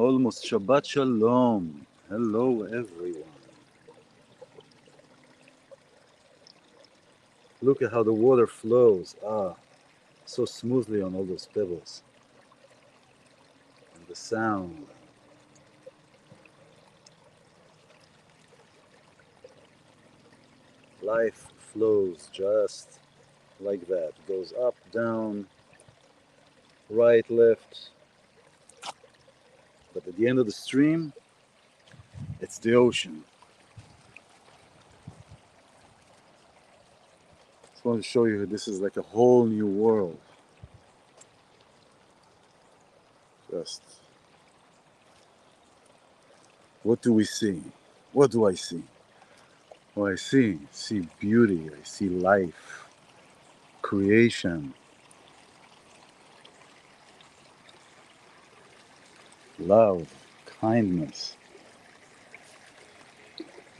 Almost Shabbat Shalom. Hello, everyone. Look at how the water flows. So smoothly on all those pebbles. And the sound. Life flows just like that. Goes up, down, right, left. But at the end of the stream, it's the ocean. Just want to show you this is like a whole new world. Just what do we see? What do I see? Oh, I see beauty, I see life, creation, love, kindness.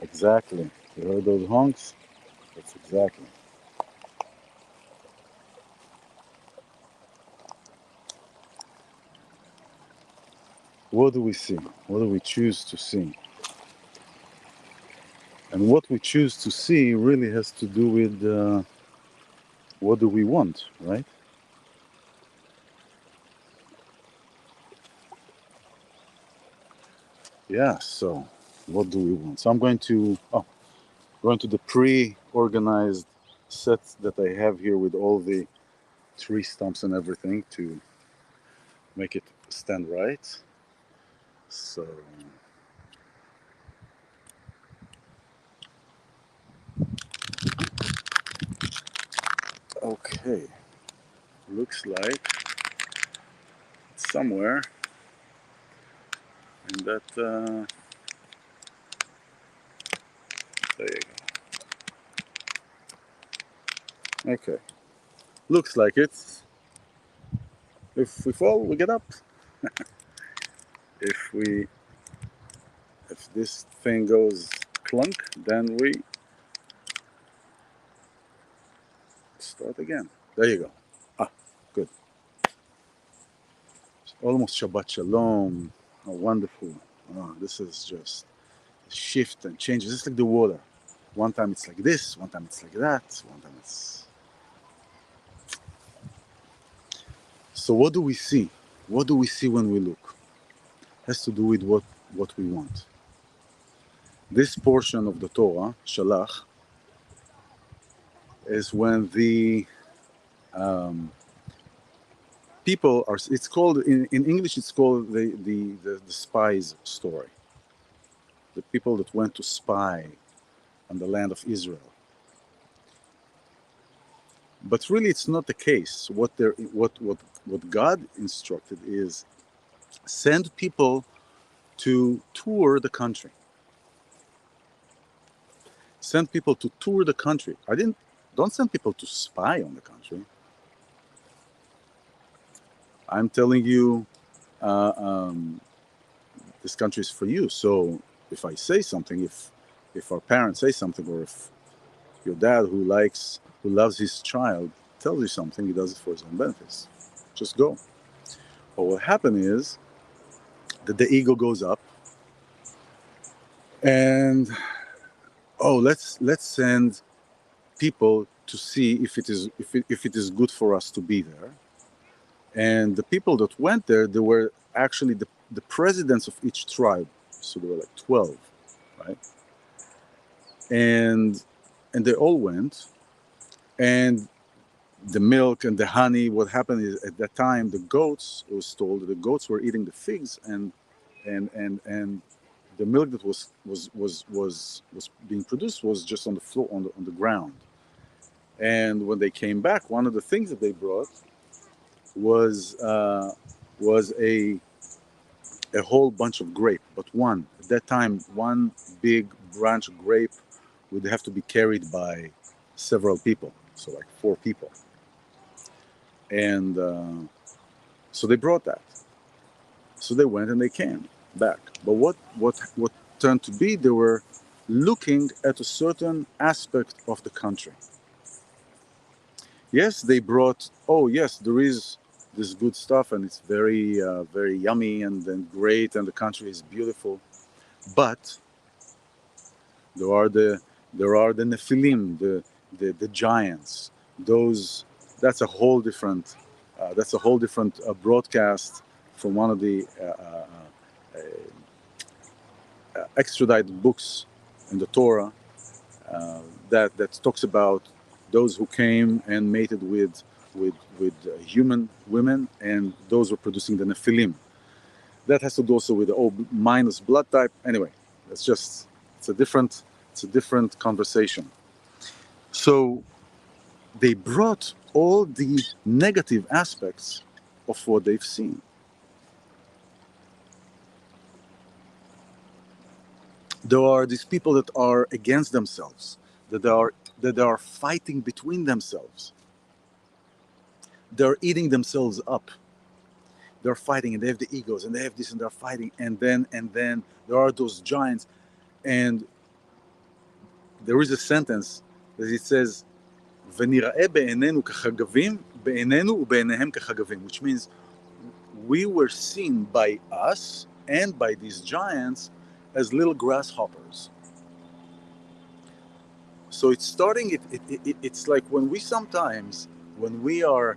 Exactly. You heard those honks? That's exactly. What do we see? What do we choose to see? And what we choose to see really has to do with what do we want, right? Yeah, so what do we want? So I'm going to the pre-organized set that I have here with all the tree stumps and everything to make it stand right. So okay, looks like somewhere in that there you go. Okay, looks like it. If we fall, we get up. If this thing goes clunk, then we start again. There you go. Good. Almost Shabbat Shalom. Oh, wonderful. This is just a shift and changes. It's like the water. One time it's like this, one time it's like that, one time it's... So what do we see? What do we see when we look? It has to do with what we want. This portion of the Torah, Shalach, is when the people are... It's called, in English, it's called the spies story. The people that went to spy on the land of Israel. But really, it's not the case. What God instructed is send people to tour the country. Send people to tour the country. Don't send people to spy on the country. I'm telling you, this country is for you. So if I say something, if our parents say something, or if your dad who loves his child tells you something, he does it for his own benefits. Just go. But what happened is that the ego goes up, and let's send people to see if it is good for us to be there. And the people that went there, they were actually the presidents of each tribe. So there were like 12, right? And they all went, and the milk and the honey, what happened is at that time the goats, it was told that the goats were eating the figs, and the milk that was being produced was just on the floor, on the ground. And when they came back, one of the things that they brought was a whole bunch of grape, but at that time one big branch of grape would have to be carried by several people, so like 4 people. And so they brought that. So they went and they came back. But what turned to be, they were looking at a certain aspect of the country. Yes, they brought, there is this good stuff, and it's very very yummy and great, and the country is beautiful. But there are the Nephilim, the giants. Those that's a whole different broadcast from one of the extradited books in the Torah that talks about those who came and mated with human women, and those were producing the Nephilim. That has to do also with the O minus blood type. Anyway, it's a different conversation. So they brought all the negative aspects of what they've seen. There are these people that are against themselves, that are fighting between themselves. They're eating themselves up. They're fighting, and they have the egos, and they have this, and they're fighting, and then there are those giants, and there is a sentence that it says, "V'nira'eh be'enenu kachagavim, be'enenu u'be'enehem kachagavim," which means we were seen by us and by these giants as little grasshoppers. So it's starting. It's like when we are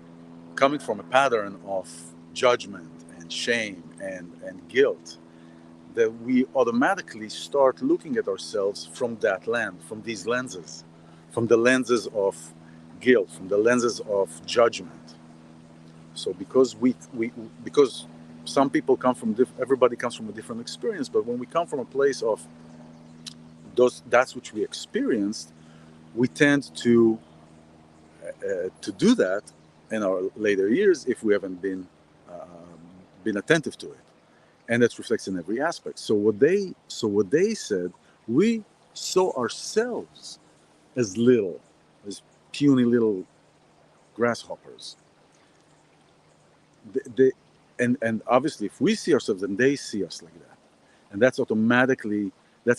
coming from a pattern of judgment and shame and guilt, that we automatically start looking at ourselves from that lens, from these lenses, from the lenses of guilt, from the lenses of judgment. So because some people come from everybody comes from a different experience, but when we come from a place of that's which we experienced, we tend to do that in our later years if we haven't been attentive to it, and that reflects in every aspect. So what they said, we saw ourselves as puny little grasshoppers. And obviously, if we see ourselves, then they see us like that, and that's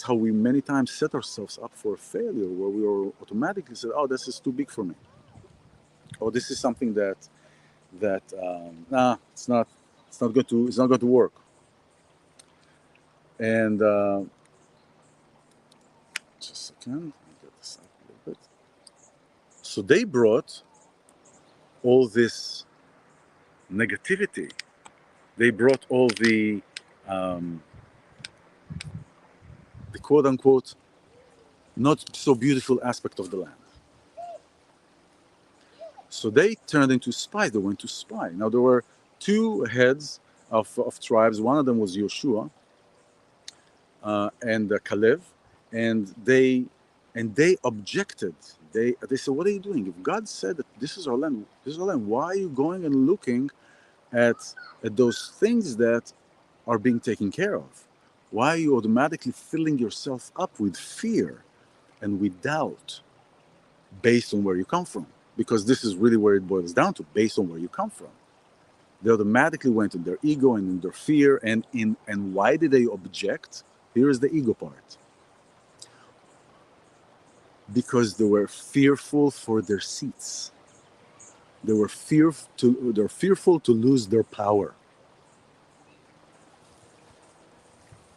how we many times set ourselves up for failure, where we automatically said, "Oh, this is too big for me," or "This is something that it's not going to work." And just a second, I'll get this up a little bit. So they brought all this negativity. They brought all the quote unquote not so beautiful aspect of the land. So they turned into spies. They went to spy. Now there were two heads of tribes. One of them was Yoshua and Caleb, and they objected. They said, "What are you doing? If God said that this is our land, why are you going and looking at those things that are being taken care of? Why are you automatically filling yourself up with fear and with doubt based on where you come from?" Because this is really where it boils down to, based on where you come from. They automatically went in their ego and in their fear, and why did they object? Here is the ego part. Because they were fearful for their seats. They're fearful to lose their power.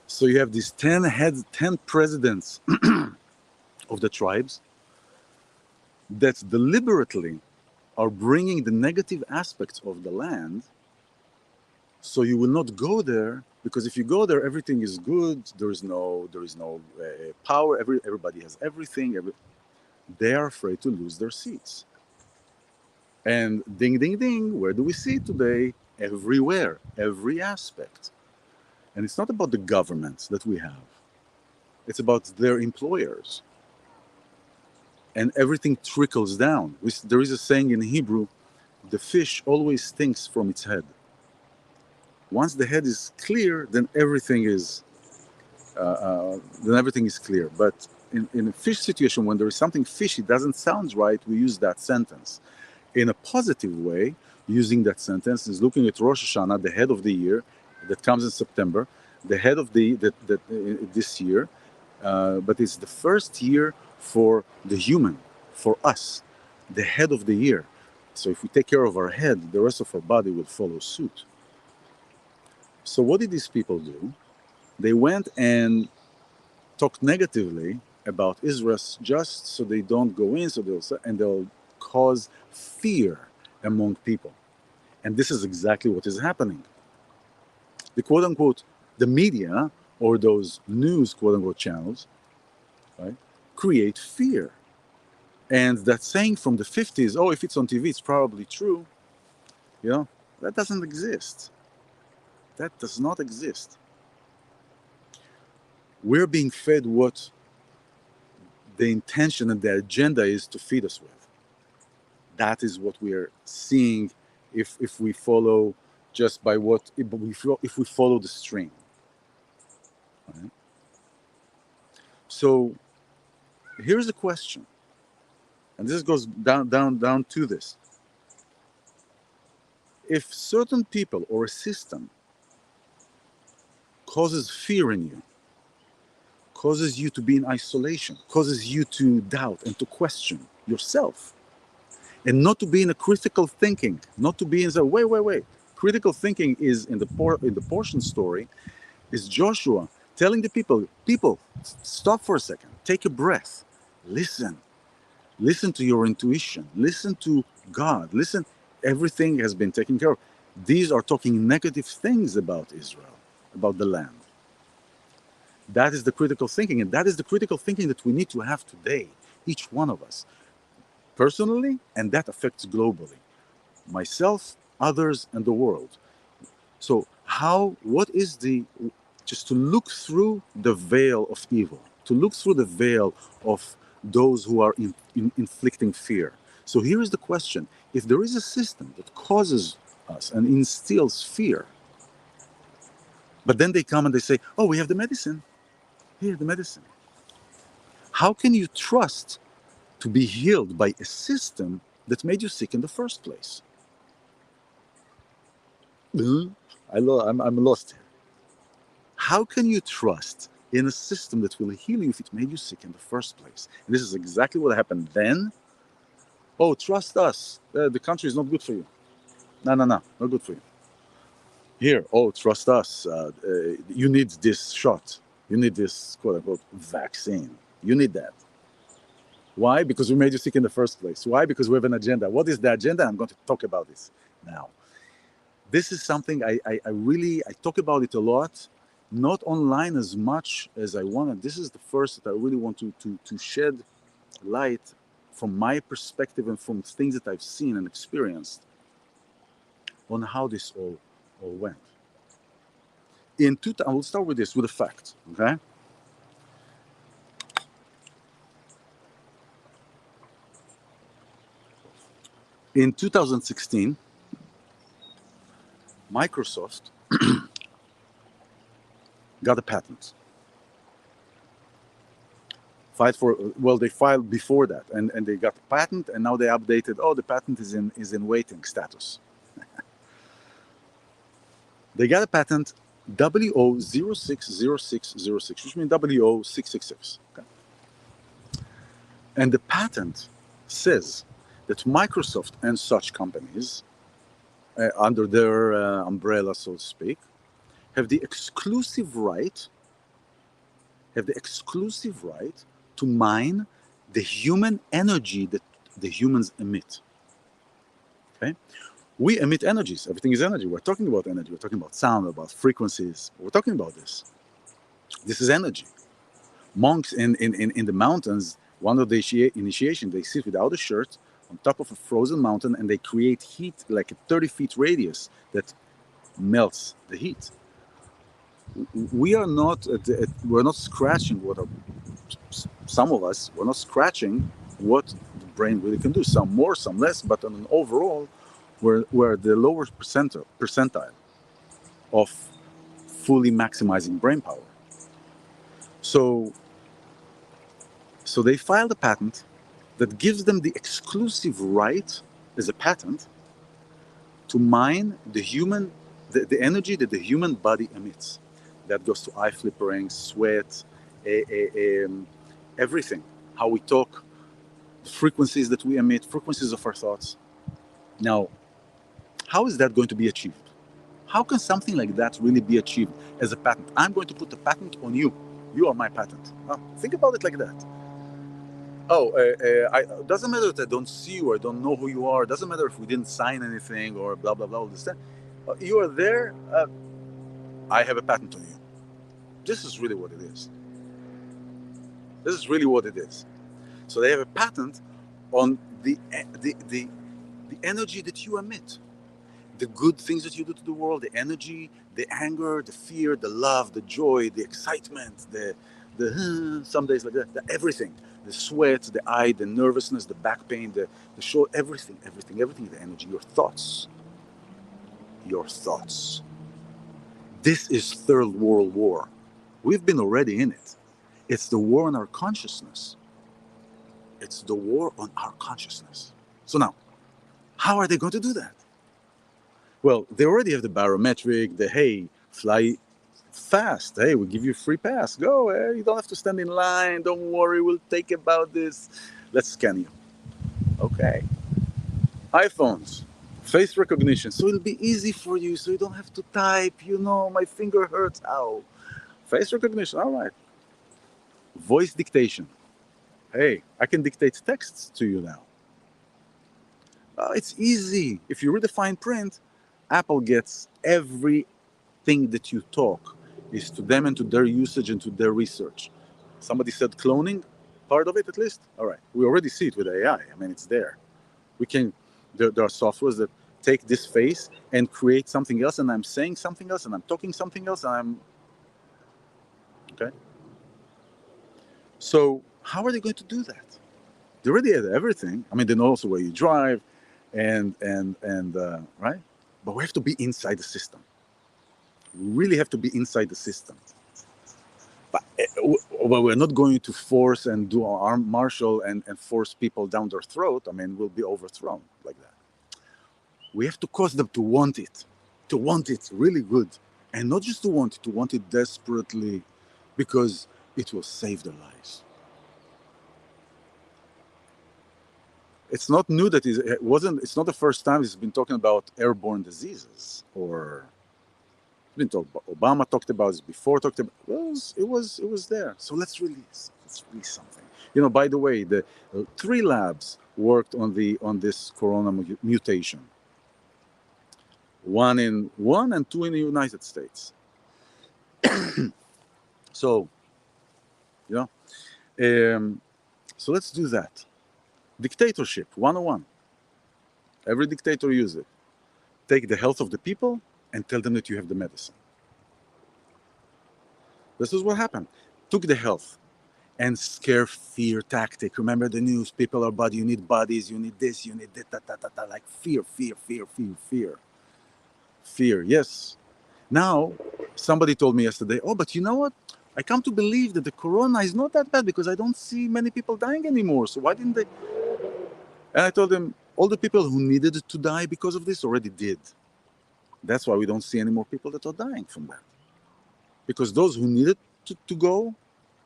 So you have these 10 presidents of the tribes that deliberately are bringing the negative aspects of the land. So you will not go there, because if you go there, everything is good. There is no power. Everybody has everything. They are afraid to lose their seats. And ding, ding, ding. Where do we see it today? Everywhere, every aspect. And it's not about the governments that we have. It's about their employers. And everything trickles down. There is a saying in Hebrew, the fish always stinks from its head. Once the head is clear, then everything is clear. But in a fish situation, when there is something fishy, doesn't sound right, we use that sentence. In a positive way, using that sentence is looking at Rosh Hashanah, the head of the year, that comes in September, the head of this year, but it's the first year for the human, for us, the head of the year. So if we take care of our head, the rest of our body will follow suit. So what did these people do? They went and talked negatively about Israel just so they don't go in, so they'll cause fear among people. And this is exactly what is happening. The quote unquote, the media or those news quote unquote channels, right, create fear. And that saying from the 50s, oh, if it's on TV, it's probably true, that doesn't exist. That does not exist. We're being fed what the intention and the agenda is to feed us with. That is what we're seeing if we follow just by if we follow the stream. Right? So here's the question, and this goes down to this. If certain people or a system causes fear in you, causes you to be in isolation, causes you to doubt and to question yourself, and not to be in a critical thinking, not to be in the wait. Critical thinking is in the portion story, is Joshua telling the people, stop for a second, take a breath, listen to your intuition, listen to God, listen. Everything has been taken care of. These are talking negative things about Israel, about the land. That is the critical thinking, and that is the critical thinking that we need to have today, each one of us, personally, and that affects globally. Myself, others, and the world. So just to look through the veil of evil, to look through the veil of those who are inflicting fear. So here is the question. If there is a system that causes us and instills fear, but then they come and they say, oh, we have the medicine. Here, the medicine. How can you trust to be healed by a system that made you sick in the first place? I'm lost here. How can you trust in a system that will heal you if it made you sick in the first place? And this is exactly what happened then. Oh, trust us. The country is not good for you. No, not good for you. Here, oh, trust us. You need this shot. You need this quote-unquote vaccine. You need that. Why? Because we made you sick in the first place. Why? Because we have an agenda. What is the agenda? I'm going to talk about this now. This is something I talk about it a lot, not online as much as I wanted. This is the first that I really want to shed light from my perspective and from things that I've seen and experienced on how this all went. I will start with this, with a fact, okay? In 2016, Microsoft got a patent. They filed before that, and they got a patent, and now they updated, the patent is in waiting status. They got a patent WO060606, which means WO666. Okay? And the patent says that Microsoft and such companies, under their umbrella, so to speak, have the exclusive right to mine the human energy that the humans emit. Okay? We emit energies. Everything is energy. We're talking about energy. We're talking about sound, about frequencies. We're talking about this. This is energy. Monks in the mountains, one of the initiation, they sit without a shirt on top of a frozen mountain, and they create heat like a 30 feet radius that melts the heat. We're not scratching some of us, we're not scratching what the brain really can do. Some more, some less, but on an overall, we're the lower percentile of fully maximizing brain power. So they filed a patent that gives them the exclusive right as a patent to mine the energy that the human body emits. That goes to eye flickering, sweat, everything. How we talk, the frequencies that we emit, frequencies of our thoughts. Now, how is that going to be achieved? How can something like that really be achieved as a patent? I'm going to put a patent on you. You are my patent. Think about it like that. Doesn't matter that I don't see you, I don't know who you are. Doesn't matter if we didn't sign anything or blah blah blah. All this stuff. You are there. I have a patent on you. This is really what it is. This is really what it is. So they have a patent on the energy that you emit, the good things that you do to the world, the energy, the anger, the fear, the love, the joy, the excitement, the some days like that, everything, the sweat, the eye, the nervousness, the back pain, the show, everything, the energy, your thoughts, your thoughts. This is Third World War. We've been already in it. It's the war on our consciousness. It's the war on our consciousness. So now, how are they going to do that? Well, they already have the barometric, the hey, fly fast. Hey, we'll give you a free pass. Go, hey, you don't have to stand in line. Don't worry, we'll take about this. Let's scan you. Okay. iPhones, face recognition. So it'll be easy for you, so you don't have to type, my finger hurts. Ow. Face recognition, all right. Voice dictation. Hey, I can dictate texts to you now. It's easy. If you read the fine print, Apple gets everything that you talk is to them and to their usage and to their research. Somebody said cloning, part of it at least. All right, we already see it with AI. I mean, it's there. We can. There are softwares that take this face and create something else, and I'm saying something else, and I'm talking something else, and I'm okay. So how are they going to do that? They already have everything. I mean, they know also where you drive, and right. But we have to be inside the system. We really have to be inside the system. But we're not going to force and do our armed martial and force people down their throat. I mean, we'll be overthrown like that. We have to cause them to want it really good. And not just to want it desperately, because it will save their lives. It's not new that it's not the first time it's been talking about airborne diseases, or been talked about. Obama talked about it before. It was there. So let's release something. By the way, the 3 labs worked on this corona mutation. 1 and 2 in the United States. So, so let's do that. Dictatorship 101. Every dictator uses it. Take the health of the people and tell them that you have the medicine. This is what happened. Took the health and scare fear tactic. Remember the news, people are body, you need bodies, you need this, you need that, like fear. Fear, yes. Now, somebody told me yesterday, but you know what? I come to believe that the corona is not that bad because I don't see many people dying anymore. So why didn't they? And I told them, all the people who needed to die because of this already did. That's why we don't see any more people that are dying from that. Because those who needed to go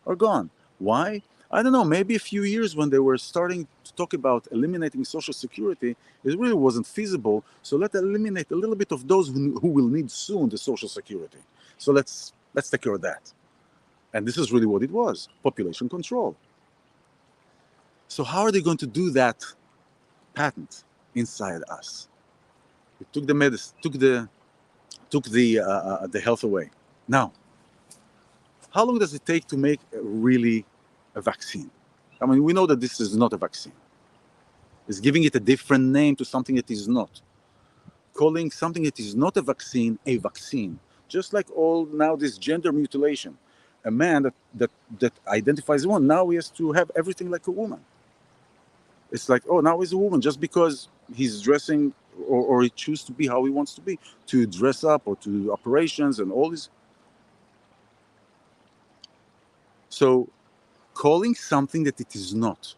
are gone. Why? I don't know, maybe a few years when they were starting to talk about eliminating Social Security, it really wasn't feasible. So let's eliminate a little bit of those who will need soon the Social Security. So let's take care of that. And this is really what it was, population control. So how are they going to do that patent inside us? It took the medicine, took the health away. Now, how long does it take to make really a vaccine? I mean, we know that this is not a vaccine. It's giving it a different name to something that is not. Calling something that is not a vaccine. Just like all now this gender mutilation. A man that identifies as a woman, now he has to have everything like a woman. It's like, now he's a woman just because he's dressing or he chooses to be how he wants to be, to dress up or to do operations and all this. So calling something that it is not.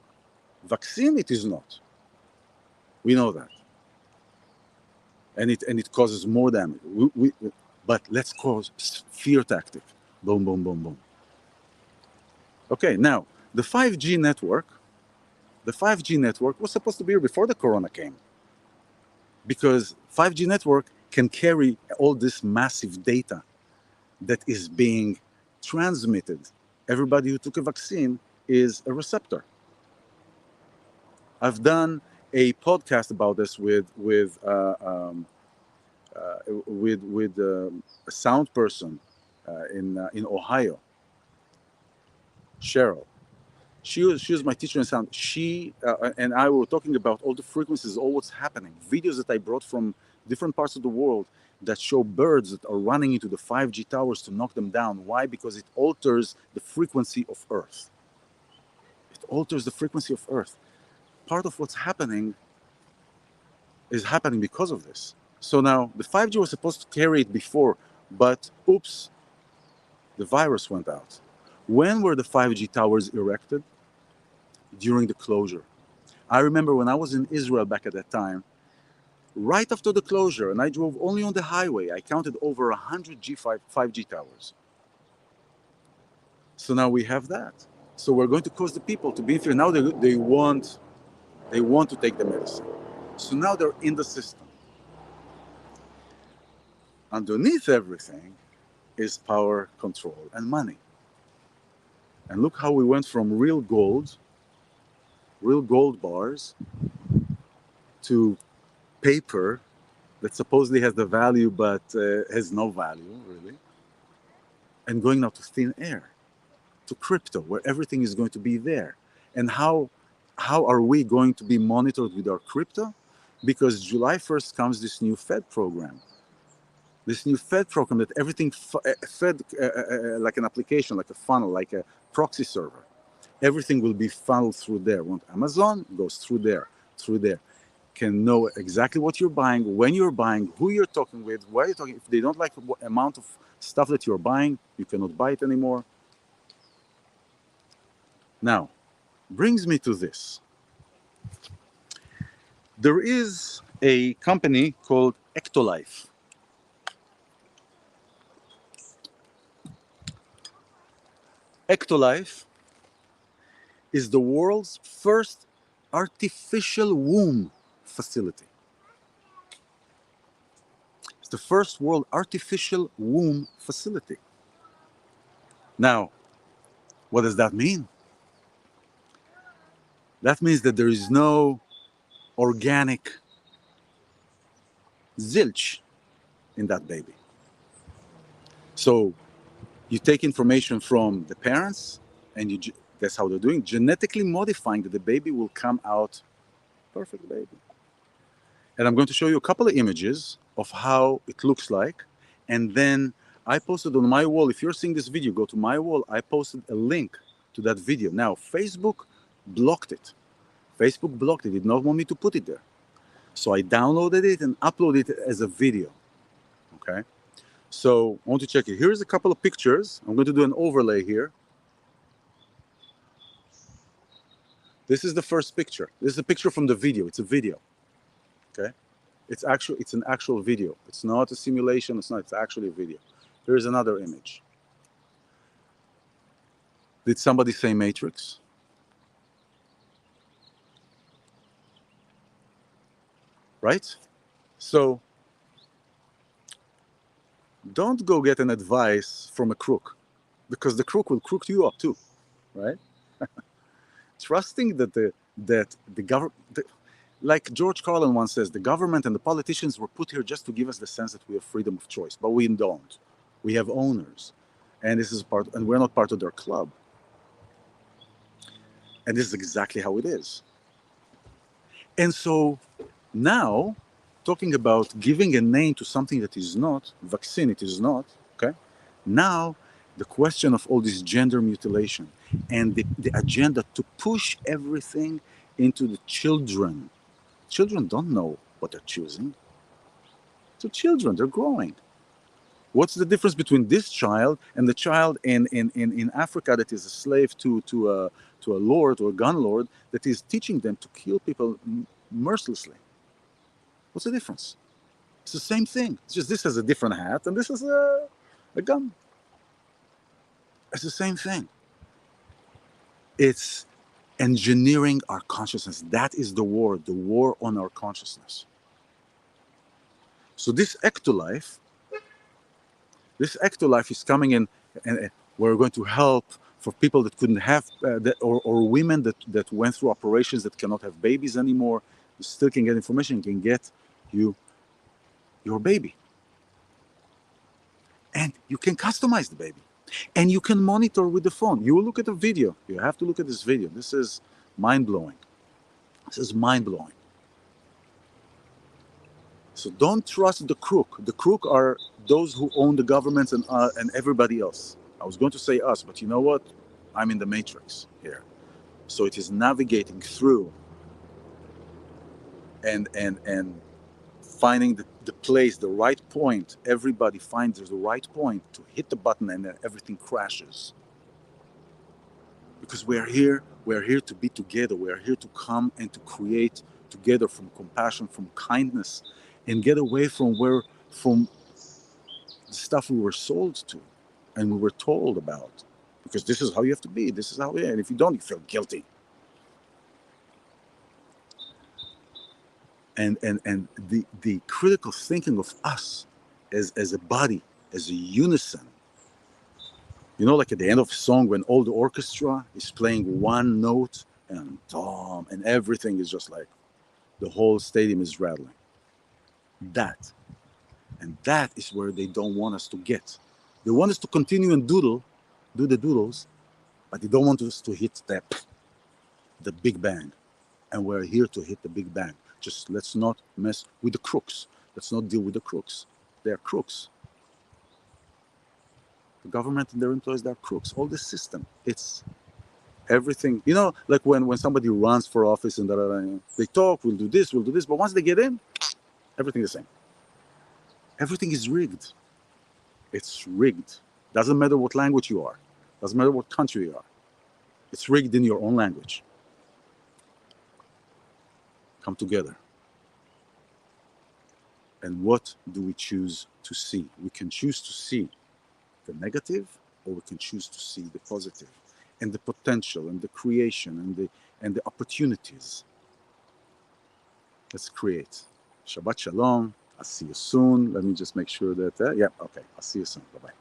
Vaccine, it is not. We know that. And it causes more damage. But let's cause fear tactic. Boom, boom, boom, boom. Okay, now, the 5G network was supposed to be here before the corona came. because 5G network can carry all this massive data that is being transmitted. Everybody who took a vaccine is a receptor. I've done a podcast about this with a sound person in Ohio, Cheryl. She was my teacher in sound. She and I were talking about all the frequencies, all what's happening. Videos that I brought from different parts of the world that show birds that are running into the 5G towers to knock them down. Why? Because it alters the frequency of Earth. It alters the frequency of Earth. Part of what's happening is happening because of this. So now the 5G was supposed to carry it before, but oops, the virus went out. When were the 5G towers erected? During the closure. I remember when I was in Israel back at that time, right after the closure, and I drove only on the highway, I counted over 100 5G towers. So now we have that. So we're going to cause the people to be in fear. Now they want to take the medicine. So now they're in the system. Underneath everything is power, control, and money. And look how we went from real gold bars, to paper that supposedly has the value but has no value, really, and going now to thin air, to crypto, where everything is going to be there. And how are we going to be monitored with our crypto? Because July 1st comes this new Fed program. This new Fed program that everything fed like an application, like a funnel, like a proxy server. Everything will be funneled through there. Want Amazon, goes through there, Can know exactly what you're buying, when you're buying, who you're talking with, why you're talking. If they don't like the amount of stuff that you're buying, you cannot buy it anymore. Now, brings me to this. There is a company called Ectolife. Ectolife is the world's first artificial womb facility. It's the first world artificial womb facility. Now, what does that mean? That means that there is no organic zilch in that baby. So you take information from the parents, and that's how they're doing, genetically modifying that the baby will come out perfect baby. And I'm going to show you a couple of images of how it looks like. And then I posted on my wall, if you're seeing this video, go to my wall, I posted a link to that video. Now, Facebook blocked it. Facebook blocked it, did not want me to put it there. So I downloaded it and uploaded it as a video, okay? So I want to check it. Here's a couple of pictures. I'm going to do an overlay here. This is the first picture. This is a picture from the video. It's a video, okay? It's an actual video. It's not a simulation. It's actually a video. Here's another image. Did somebody say Matrix? Right? So don't go get an advice from a crook, because the crook will crook you up too, right? Trusting that the government, like George Carlin once says, the government and the politicians were put here just to give us the sense that we have freedom of choice, but we don't. We have owners, and and we're not part of their club. And this is exactly how it is. And so now, talking about giving a name to something that is not, vaccine it is not, okay? Now, the question of all this gender mutilation and the agenda to push everything into the children. Children don't know what they're choosing. So children, they're growing. What's the difference between this child and the child in Africa that is a slave to a lord or a gun lord that is teaching them to kill people mercilessly? What's the difference? It's the same thing. It's just this has a different hat and this is a gun. It's the same thing. It's engineering our consciousness. That is the war on our consciousness. So this ectolife is coming in, and we're going to help for people that couldn't have, or women that went through operations that cannot have babies anymore. You still can get information, can get you your baby. And you can customize the baby. And you can monitor with the phone. You will look at the video. You have to look at this video. This is mind-blowing. This is mind-blowing. So don't trust the crook. The crook are those who own the governments and everybody else. I was going to say us, but you know what? I'm in the matrix here. So it is navigating through and finding the place, the right point. Everybody finds the right point to hit the button, and then everything crashes. Because we're here to be together. We're here to come and to create together from compassion, from kindness, and get away from the stuff we were sold to and we were told about. Because this is how you have to be. This is how and if you don't, you feel guilty. And the critical thinking of us as a body, as a unison. You know, like at the end of a song when all the orchestra is playing one note and tom, and everything is just like the whole stadium is rattling. That. And that is where they don't want us to get. They want us to continue and do the doodles, but they don't want us to hit the big bang. And we're here to hit the big bang. Just let's not mess with the crooks. Let's not deal with the crooks. They're crooks. The government and their employees, they're crooks. All the system, it's everything. You know, like when somebody runs for office and they talk, we'll do this, but once they get in, everything is the same. Everything is rigged. It's rigged. Doesn't matter what language you are. Doesn't matter what country you are. It's rigged in your own language. Come together. And what do we choose to see? We can choose to see the negative, or we can choose to see the positive, and the potential, and the creation, and the opportunities. Let's create. Shabbat Shalom. I'll see you soon. Let me just make sure that, yeah, okay. I'll see you soon. Bye-bye.